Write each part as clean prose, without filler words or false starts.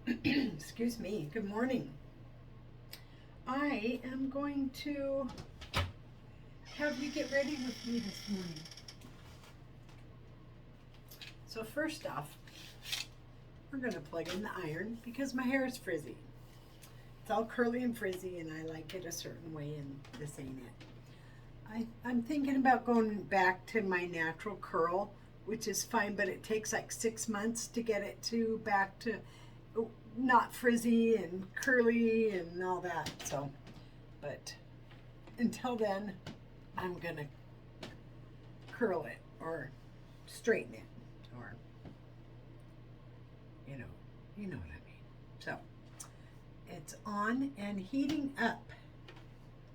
Excuse me. Good morning. I am going to have you get ready with me this morning. So first off, we're going to plug in the iron because my hair is frizzy. It's all curly and frizzy and I like it a certain way and this ain't it. I'm thinking about going back to my natural curl, which is fine, but it takes like 6 months to get it to back to not frizzy and curly and all that. So, but until then, I'm gonna curl it or straighten it, or you know what I mean. So it's on and heating up,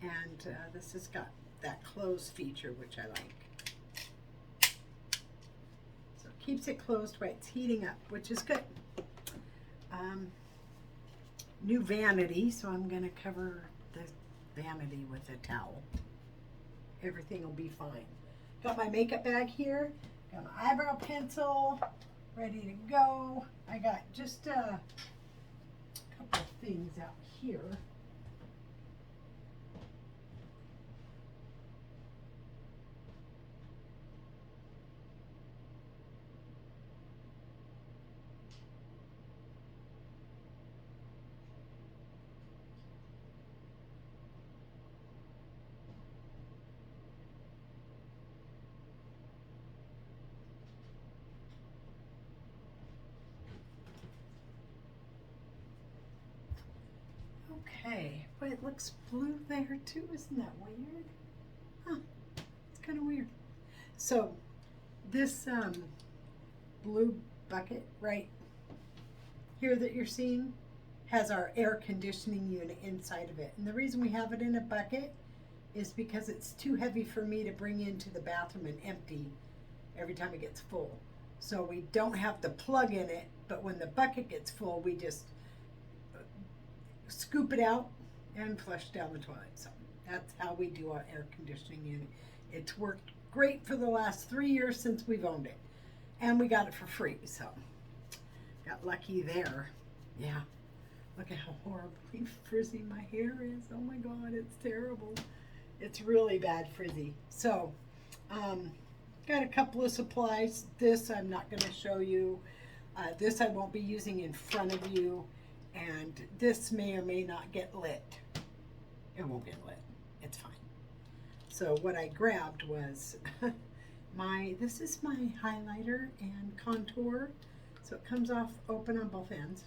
and this has got that close feature which I like. So it keeps it closed while it's heating up, which is good. New vanity, so I'm going to cover the vanity with a towel. Everything will be fine. Got my makeup bag here, got my eyebrow pencil ready to go. I got just a couple of things out here. Okay, but it looks blue there too. Isn't that weird? Huh, it's kind of weird. So this blue bucket right here that you're seeing has our air conditioning unit inside of it. And the reason we have it in a bucket is because it's too heavy for me to bring into the bathroom and empty every time it gets full. So we don't have the plug in it, but when the bucket gets full, we just scoop it out and flush down the toilet. So that's how we do our air conditioning unit. It's worked great for the last 3 years since we've owned it. And we got it for free, so got lucky there. Yeah, look at how horribly frizzy my hair is. Oh my God, it's terrible. It's really bad frizzy. So, got a couple of supplies. This I'm not going to show you. This I won't be using in front of you. And this may or may not get lit. It won't get lit. It's fine. So what I grabbed was this is my highlighter and contour. So it comes off open on both ends.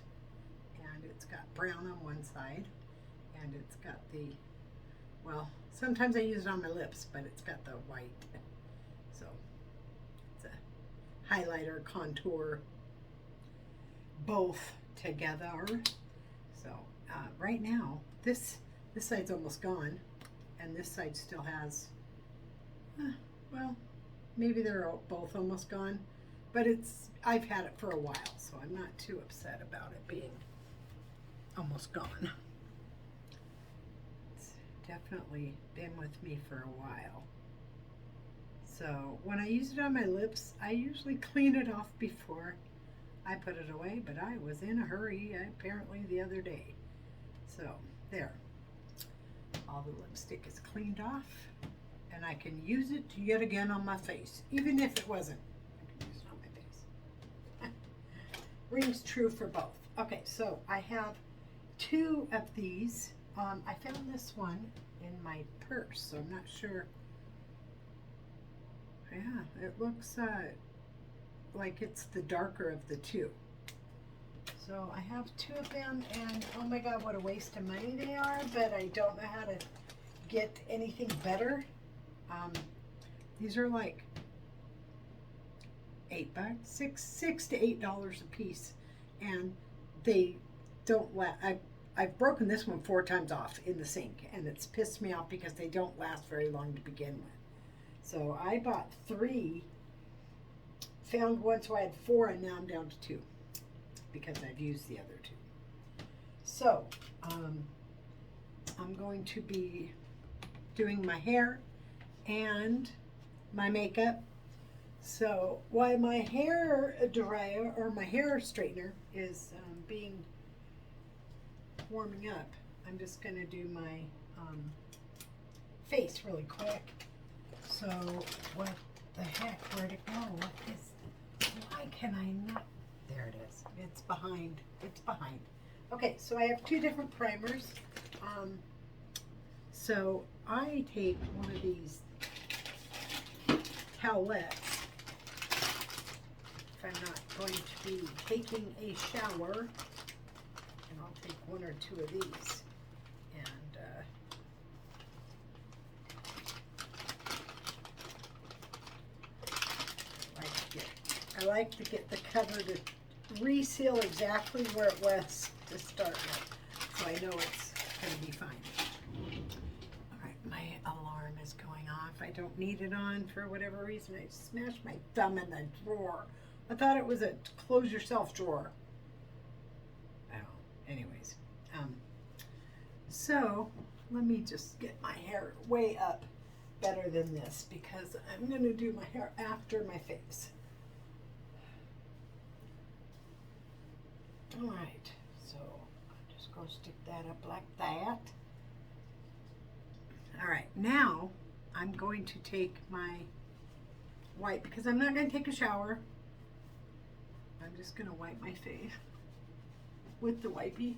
And it's got brown on one side. And it's got the, well, sometimes I use it on my lips, but it's got the white. So it's a highlighter, contour, both together. So right now this side's almost gone and this side still has well, maybe they're both almost gone, but I've had it for a while, so I'm not too upset about it being almost gone. It's definitely been with me for a while. So when I use it on my lips, I usually clean it off before I put it away, but I was in a hurry apparently the other day. So there, all the lipstick is cleaned off and I can use it yet again on my face, even if it wasn't. I can use it on my face. Rings true for both. Okay, so I have 2 of these. I found this one in my purse, so I'm not sure. Yeah, it looks like it's the darker of the 2. So I have 2 of them, and oh my God, what a waste of money they are, but I don't know how to get anything better. These are like $8, $6 to $8 a piece, and they don't I've broken this one 4 times off in the sink, and it's pissed me off because they don't last very long to begin with. So I bought 3, found one, so I had 4, and now I'm down to 2 because I've used the other 2. So I'm going to be doing my hair and my makeup. So while my hair dryer or my hair straightener is being warming up, I'm just going to do my face really quick. So what the heck, where'd it go? Why can I not? There it is. It's behind. It's behind. Okay, so I have two different primers. So I take one of these towelettes if I'm not going to be taking a shower, and I'll take one or two of these. And I like to get the cover to reseal exactly where it was to start with, so I know it's going to be fine. All right, my alarm is going off. I don't need it on for whatever reason. I smashed my thumb in the drawer. I thought it was a close yourself drawer. Oh, anyways. So let me just get my hair way up better than this, because I'm going to do my hair after my face. All right, so I'm just going to stick that up like that. All right, now I'm going to take my wipe, because I'm not going to take a shower. I'm just going to wipe my face with the wipey.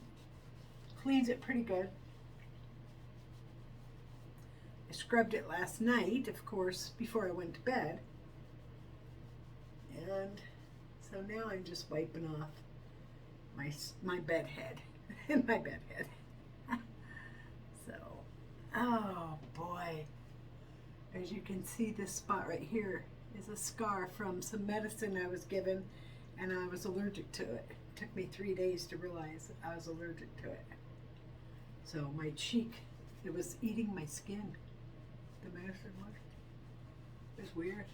Cleans it pretty good. I scrubbed it last night, of course, before I went to bed. And so now I'm just wiping off my bed head. My bed head. So, oh boy. As you can see, this spot right here is a scar from some medicine I was given, and I was allergic to it. It took me 3 days to realize I was allergic to it. So my cheek, it was eating my skin. The medicine was. It was weird.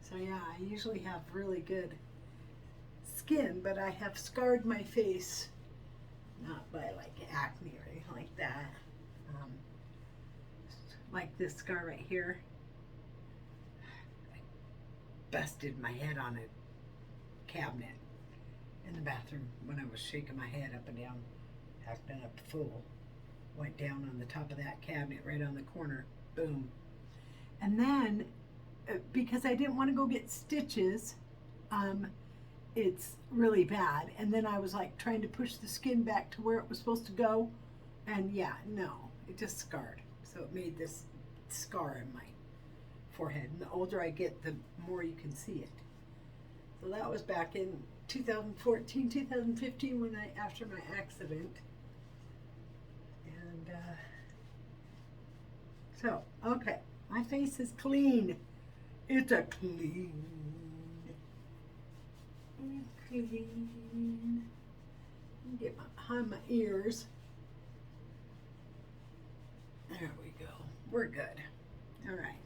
So yeah, I usually have really good skin, but I have scarred my face, not by like acne or anything like that. Like this scar right here. I busted my head on a cabinet in the bathroom when I was shaking my head up and down, acting up a fool. Went down on the top of that cabinet right on the corner. Boom. And then, because I didn't want to go get stitches, it's really bad. And then I was like trying to push the skin back to where it was supposed to go. And yeah, no, it just scarred. So it made this scar in my forehead. And the older I get, the more you can see it. So that was back in 2014, 2015 when after my accident. And so, okay, my face is clean. It's a clean. Get behind my ears. There we go. We're good. All right.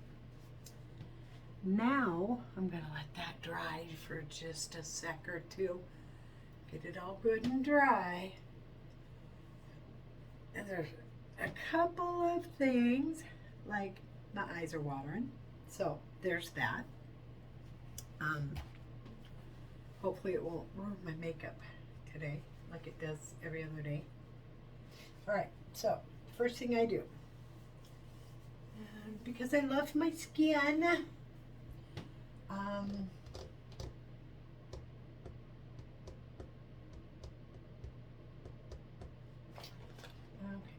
Now I'm going to let that dry for just a sec or two. Get it all good and dry. And there's a couple of things, like my eyes are watering. So there's that. Hopefully it won't ruin my makeup today like it does every other day. All right, so first thing I do, because I love my skin, okay,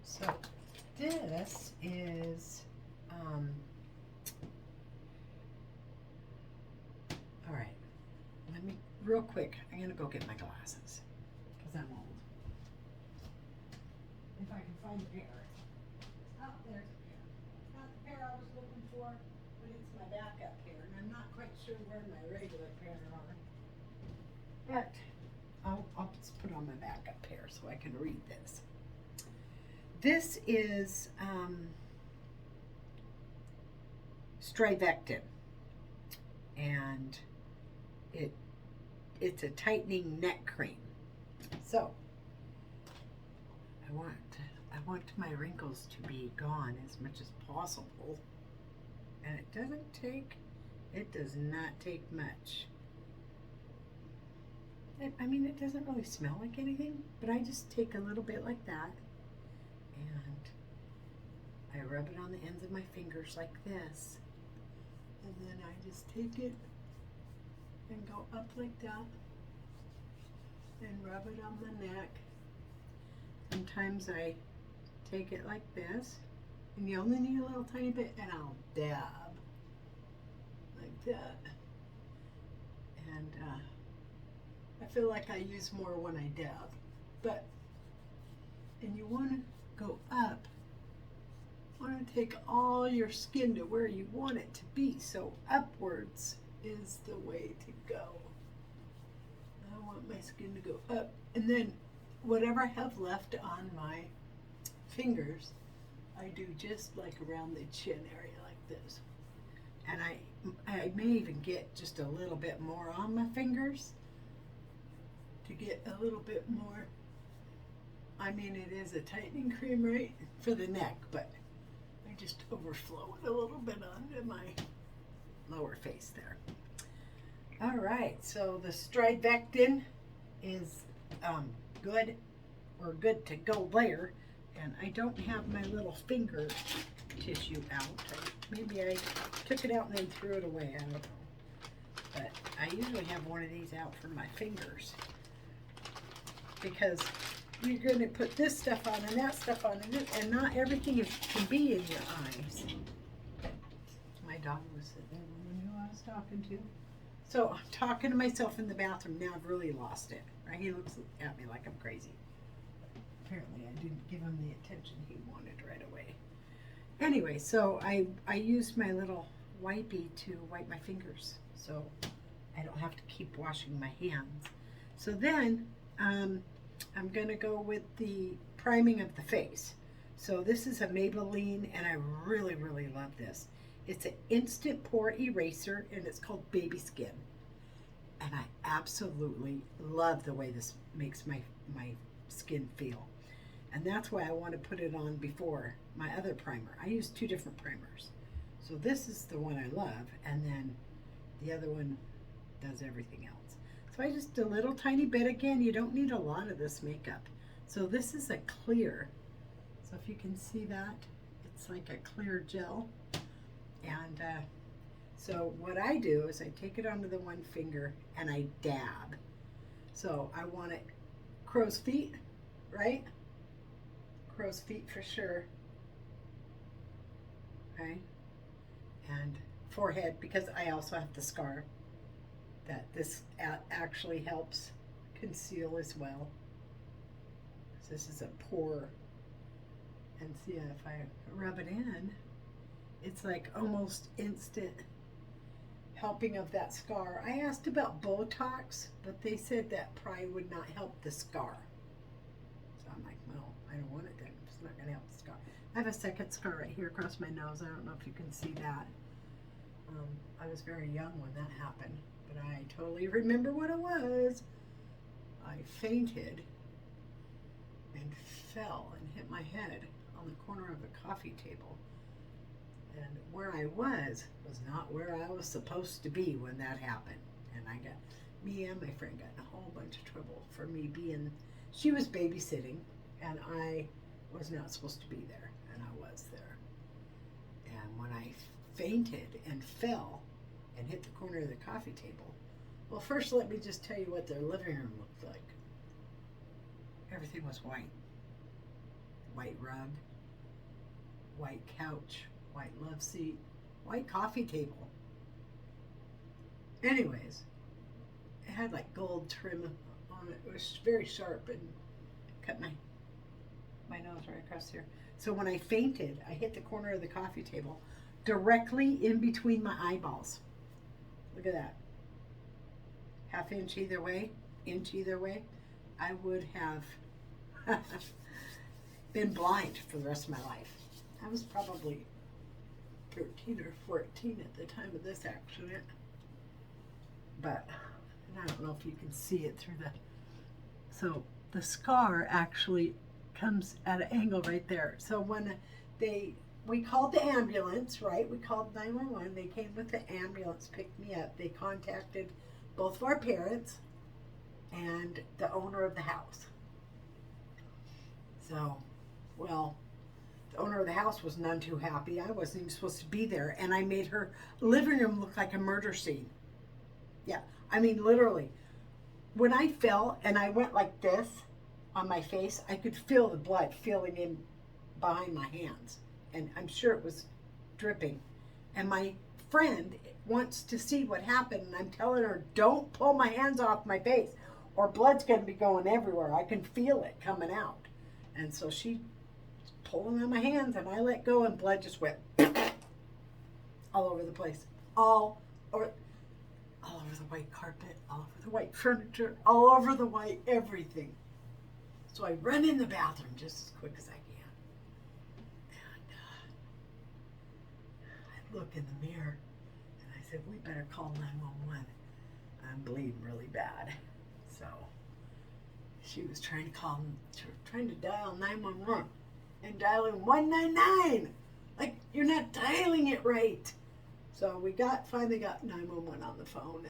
so this is, all right, let me, real quick, I'm gonna go get my glasses, because I'm old. If I can find a pair. Oh, there's a pair. Not the pair I was looking for, but it's my backup pair, and I'm not quite sure where my regular pair are. But I'll just put on my backup pair so I can read this. This is Strivectin, and it's a tightening neck cream. So I want my wrinkles to be gone as much as possible, and it does not take much. I mean, it doesn't really smell like anything, but I just take a little bit like that and I rub it on the ends of my fingers like this. And then I just take it and go up like that and rub it on the neck. Sometimes I take it like this, and you only need a little tiny bit, and I'll dab like that. And I feel like I use more when I dab. And you want to go up. Want to take all your skin to where you want it to be. So upwards is the way to go. I want my skin to go up. And then whatever I have left on my fingers, I do just like around the chin area like this. And I may even get just a little bit more on my fingers to get a little bit more. I mean, it is a tightening cream, right, for the neck, but I just overflow it a little bit onto my lower face there. All right, so the Strivectin is good to go there. And I don't have my little finger tissue out. Maybe I took it out and then threw it away. I don't know. But I usually have one of these out for my fingers. Because you're going to put this stuff on and that stuff on, and not everything can be in your eyes. My dog was sitting there, wondering who I was talking to. So I'm talking to myself in the bathroom. Now I've really lost it. Right? He looks at me like I'm crazy. Apparently I didn't give him the attention he wanted right away. Anyway, so I used my little wipey to wipe my fingers so I don't have to keep washing my hands. So then I'm going to go with the priming of the face. So this is a Maybelline, and I really, really love this. It's an instant pore eraser, and it's called Baby Skin. And I absolutely love the way this makes my skin feel. And that's why I want to put it on before my other primer. I use 2 different primers. So this is the one I love, and then the other one does everything else. So I just a little tiny bit. Again, you don't need a lot of this makeup. So this is a clear. So if you can see that, it's like a clear gel. And so what I do is I take it onto the one finger and I dab. So I want it crow's feet, right? Crow's feet for sure. Okay. And forehead, because I also have the scar that this actually helps conceal as well. So this is a pore. And see, if I rub it in, it's like almost instant helping of that scar. I asked about Botox, but they said that probably would not help the scar. So I'm like, well, I don't want it then. It's not going to help the scar. I have a second scar right here across my nose. I don't know if you can see that. I was very young when that happened, but I totally remember what it was. I fainted and fell and hit my head on the corner of a coffee table. And where I was not where I was supposed to be when that happened. And me and my friend got in a whole bunch of trouble for me she was babysitting, and I was not supposed to be there, and I was there. And when I fainted and fell and hit the corner of the coffee table, well, first let me just tell you what their living room looked like. Everything was white. White rug, white couch, white love seat, white coffee table. Anyways, it had like gold trim on it. It was very sharp and cut my nose right across here. So when I fainted, I hit the corner of the coffee table directly in between my eyeballs. Look at that. Half inch either way, inch either way. I would have been blind for the rest of my life. I was probably 13 or 14 at the time of this accident. But I don't know if you can see it through so the scar actually comes at an angle right there. So when we called the ambulance, right? We called 911. They came with the ambulance, picked me up. They contacted both of our parents, and the owner of the house. So, well, the owner of the house was none too happy. I wasn't even supposed to be there, and I made her living room look like a murder scene. Yeah, I mean, literally. When I fell and I went like this on my face, I could feel the blood feeling in behind my hands, and I'm sure it was dripping. And my friend wants to see what happened, and I'm telling her, don't pull my hands off my face, or blood's going to be going everywhere. I can feel it coming out. And so she pulling on my hands, and I let go, and blood just went all over the place, all over the white carpet, all over the white furniture, all over the white everything. So I run in the bathroom just as quick as I can, and I look in the mirror, and I said, we better call 911. I'm bleeding really bad. So she was trying to dial 911 and dialing 199. Like, you're not dialing it right. So we finally got 911 on the phone,